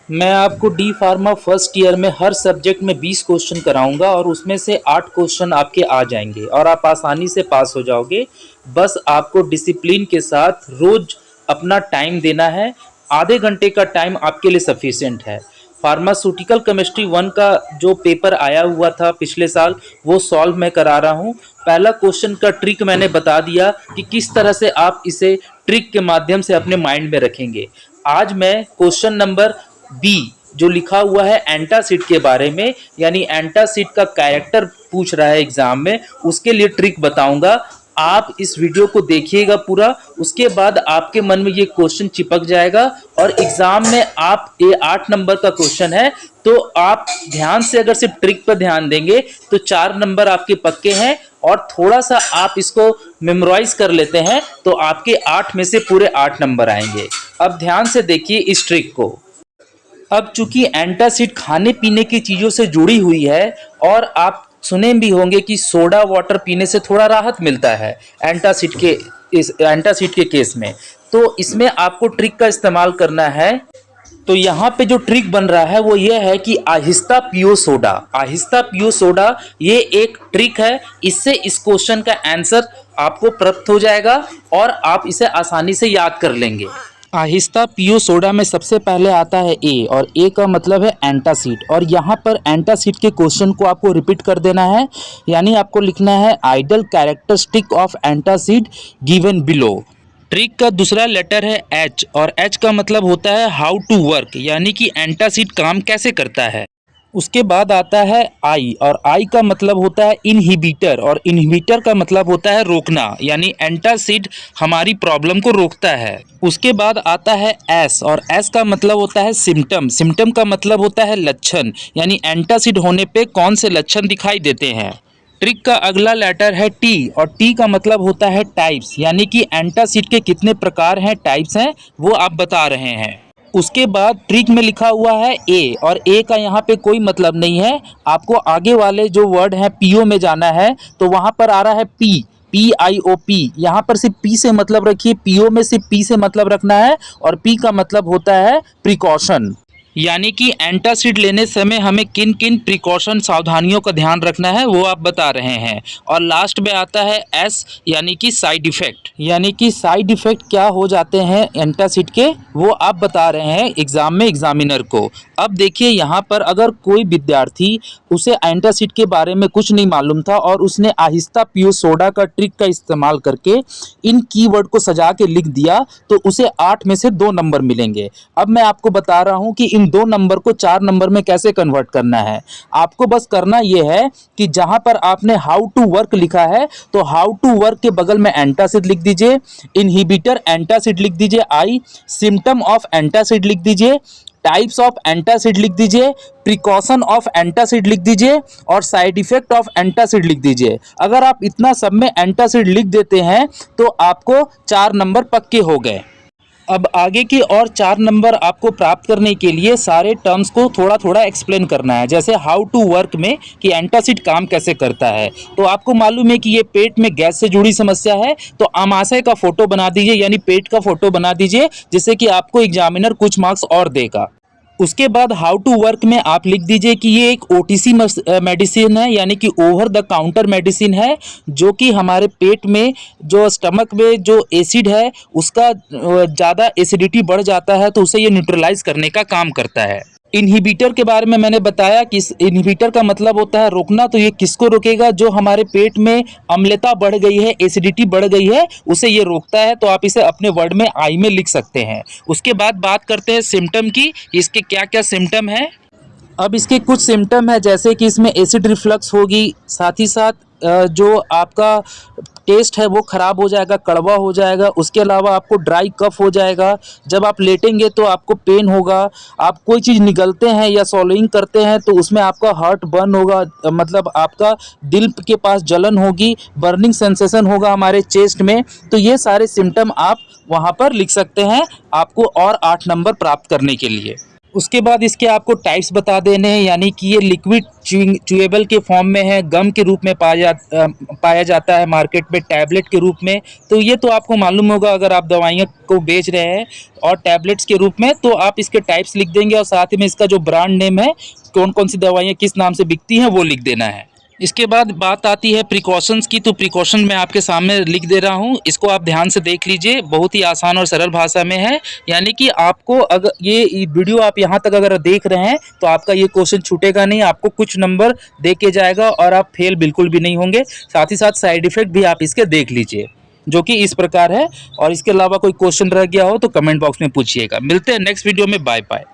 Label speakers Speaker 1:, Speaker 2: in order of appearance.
Speaker 1: मैं आपको D pharma first year में हर सब्जेक्ट में 20 क्वेश्चन कराऊंगा और उसमें से 8 क्वेश्चन आपके आ जाएंगे और आप आसानी से पास हो जाओगे। बस आपको डिसिप्लिन के साथ रोज अपना टाइम देना है। आधे घंटे का टाइम आपके लिए सफिशिएंट है। फार्मास्यूटिकल केमिस्ट्री वन का जो पेपर आया हुआ था पिछले साल, वो सॉल्व मैं करा रहा हूँ। पहला क्वेश्चन का ट्रिक मैंने बता दिया कि किस तरह से आप इसे ट्रिक के माध्यम से अपने माइंड में रखेंगे। आज मैं क्वेश्चन नंबर बी जो लिखा हुआ है एंटासिड के बारे में, यानी एंटासिड का कैरेक्टर पूछ रहा है एग्जाम में, उसके लिए ट्रिक बताऊंगा। आप इस वीडियो को देखिएगा पूरा, उसके बाद आपके मन में ये क्वेश्चन चिपक जाएगा और एग्जाम में आप ये 8 नंबर का क्वेश्चन है तो आप ध्यान से अगर सिर्फ ट्रिक पर ध्यान देंगे तो 4 नंबर आपके पक्के हैं। और थोड़ा सा आप इसको मेमोराइज कर लेते हैं तो आपके 8 में से पूरे 8 नंबर आएंगे। अब ध्यान से देखिए इस ट्रिक को। अब चूंकि एंटासिड खाने पीने की चीज़ों से जुड़ी हुई है और आप सुने भी होंगे कि सोडा वाटर पीने से थोड़ा राहत मिलता है एंटासिड के केस में, तो इसमें आपको ट्रिक का इस्तेमाल करना है। तो यहाँ पे जो ट्रिक बन रहा है वो ये है कि आहिस्ता पियो सोडा। आहिस्ता पियो सोडा, ये एक ट्रिक है। इससे इस क्वेश्चन का आंसर आपको प्राप्त हो जाएगा और आप इसे आसानी से याद कर लेंगे। आहिस्ता पियो सोडा में सबसे पहले आता है ए, और ए का मतलब है एंटासिड। और यहाँ पर एंटासिड के क्वेश्चन को आपको रिपीट कर देना है, यानी आपको लिखना है ideal characteristic of antacid given below. Trick का दूसरा लेटर है एच, और एच का मतलब होता है हाउ टू वर्क, यानी कि एंटासिड काम कैसे करता है। उसके बाद आता है आई, और आई का मतलब होता है इनहिबिटर, और इनहिबिटर का मतलब होता है रोकना, यानी एंटासिड हमारी प्रॉब्लम को रोकता है। उसके बाद आता है एस, और एस का मतलब होता है सिम्टम। सिम्टम का मतलब होता है लक्षण, यानी एंटासिड होने पे कौन से लक्षण दिखाई देते हैं। ट्रिक का अगला लेटर है टी, और टी का मतलब होता है टाइप्स, यानी कि एंटासिड के कितने प्रकार हैं, टाइप्स हैं, वो आप बता रहे हैं। उसके बाद ट्रिक में लिखा हुआ है ए, और ए का यहाँ पे कोई मतलब नहीं है। आपको आगे वाले जो वर्ड हैं पीओ में जाना है, तो वहाँ पर आ रहा है PIOP। यहाँ पर सिर्फ पी से मतलब रखिए, पीओ में सिर्फ पी से मतलब रखना है, और पी का मतलब होता है प्रिकॉशन, यानी कि एंटासिड लेने समय हमें किन किन प्रिकॉशन सावधानियों का ध्यान रखना है वो आप बता रहे हैं। और लास्ट में आता है एस, यानी कि साइड इफेक्ट, यानी कि साइड इफेक्ट क्या हो जाते हैं एंटासिड के, वो आप बता रहे हैं एग्जाम में एग्जामिनर को। अब देखिए यहाँ पर अगर कोई विद्यार्थी, उसे एंटासिड के बारे में कुछ नहीं मालूम था और उसने आहिस्ता पियो सोडा का ट्रिक का इस्तेमाल करके इन कीवर्ड को सजा के लिख दिया, तो उसे 8 में से 2 नंबर मिलेंगे। अब मैं आपको बता रहा हूं कि इन 2 नंबर को 4 नंबर में कैसे कन्वर्ट करना है। आपको बस करना यह है कि जहां पर आपने हाउ टू वर्क लिखा है, तो हाउ टू वर्क के बगल में एंटासिड लिख दीजिए, इनहिबिटर एंटासिड लिख दीजिए आई, सिम्टम ऑफ एंटासिड लिख दीजिए, टाइप्स ऑफ एंटासिड लिख दीजिए, प्रिकॉशन ऑफ एंटासिड लिख दीजिए, और साइड इफेक्ट ऑफ एंटासिड लिख दीजिए। अगर आप इतना सब में एंटासिड लिख देते हैं तो आपको 4 नंबर पक्के हो गए। अब आगे की और 4 नंबर आपको प्राप्त करने के लिए सारे टर्म्स को थोड़ा थोड़ा एक्सप्लेन करना है, जैसे हाउ टू वर्क में कि एंटासिड काम कैसे करता है। तो आपको मालूम है कि ये पेट में गैस से जुड़ी समस्या है, तो आमाशय का फोटो बना दीजिए, यानी पेट का फोटो बना दीजिए, जिससे कि आपको एग्जामिनर कुछ मार्क्स और देगा। उसके बाद हाउ टू वर्क में आप लिख दीजिए कि ये एक ओटीसी मेडिसिन है, यानी कि ओवर द काउंटर मेडिसिन है, जो कि हमारे पेट में जो स्टमक में जो एसिड है उसका ज़्यादा एसिडिटी बढ़ जाता है, तो उसे ये न्यूट्रलाइज करने का काम करता है। इनहिबिटर के बारे में मैंने बताया कि इनहिबिटर का मतलब होता है रोकना, तो ये किसको रोकेगा, जो हमारे पेट में अम्लता बढ़ गई है, एसिडिटी बढ़ गई है, उसे ये रोकता है। तो आप इसे अपने वर्ड में आई में लिख सकते हैं। उसके बाद बात करते हैं सिम्टम की, इसके क्या क्या सिम्टम है। अब इसके कुछ सिम्टम है, जैसे कि इसमें एसिड रिफ्लक्स होगी, साथ ही साथ जो आपका टेस्ट है वो ख़राब हो जाएगा, कड़वा हो जाएगा। उसके अलावा आपको ड्राई कफ हो जाएगा, जब आप लेटेंगे तो आपको पेन होगा। आप कोई चीज़ निगलते हैं या सॉलोइंग करते हैं तो उसमें आपका हार्ट बर्न होगा, मतलब आपका दिल के पास जलन होगी, बर्निंग सेंसेशन होगा हमारे चेस्ट में। तो ये सारे सिम्टम आप वहाँ पर लिख सकते हैं, आपको और 8 नंबर प्राप्त करने के लिए। उसके बाद इसके आपको टाइप्स बता देने हैं, यानी कि ये लिक्विड च्यूएबल के फॉर्म में है, गम के रूप में पाया जाता है मार्केट में, टैबलेट के रूप में। तो ये तो आपको मालूम होगा अगर आप दवाइयाँ को बेच रहे हैं और टैबलेट्स के रूप में, तो आप इसके टाइप्स लिख देंगे और साथ ही में इसका जो ब्रांड नेम है, कौन कौन सी दवाइयाँ किस नाम से बिकती हैं, वो लिख देना है। इसके बाद बात आती है प्रिकॉशंस की। तो प्रिकॉशन मैं आपके सामने लिख दे रहा हूँ, इसको आप ध्यान से देख लीजिए, बहुत ही आसान और सरल भाषा में है। यानी कि आपको अगर ये वीडियो आप यहाँ तक अगर देख रहे हैं तो आपका ये क्वेश्चन छूटेगा नहीं, आपको कुछ नंबर दे के जाएगा और आप फेल बिल्कुल भी नहीं होंगे। साथ ही साथ साइड इफेक्ट भी आप इसके देख लीजिए, जो कि इस प्रकार है। और इसके अलावा कोई क्वेश्चन रह गया हो तो कमेंट बॉक्स में पूछिएगा। मिलते हैं नेक्स्ट वीडियो में। Bye bye.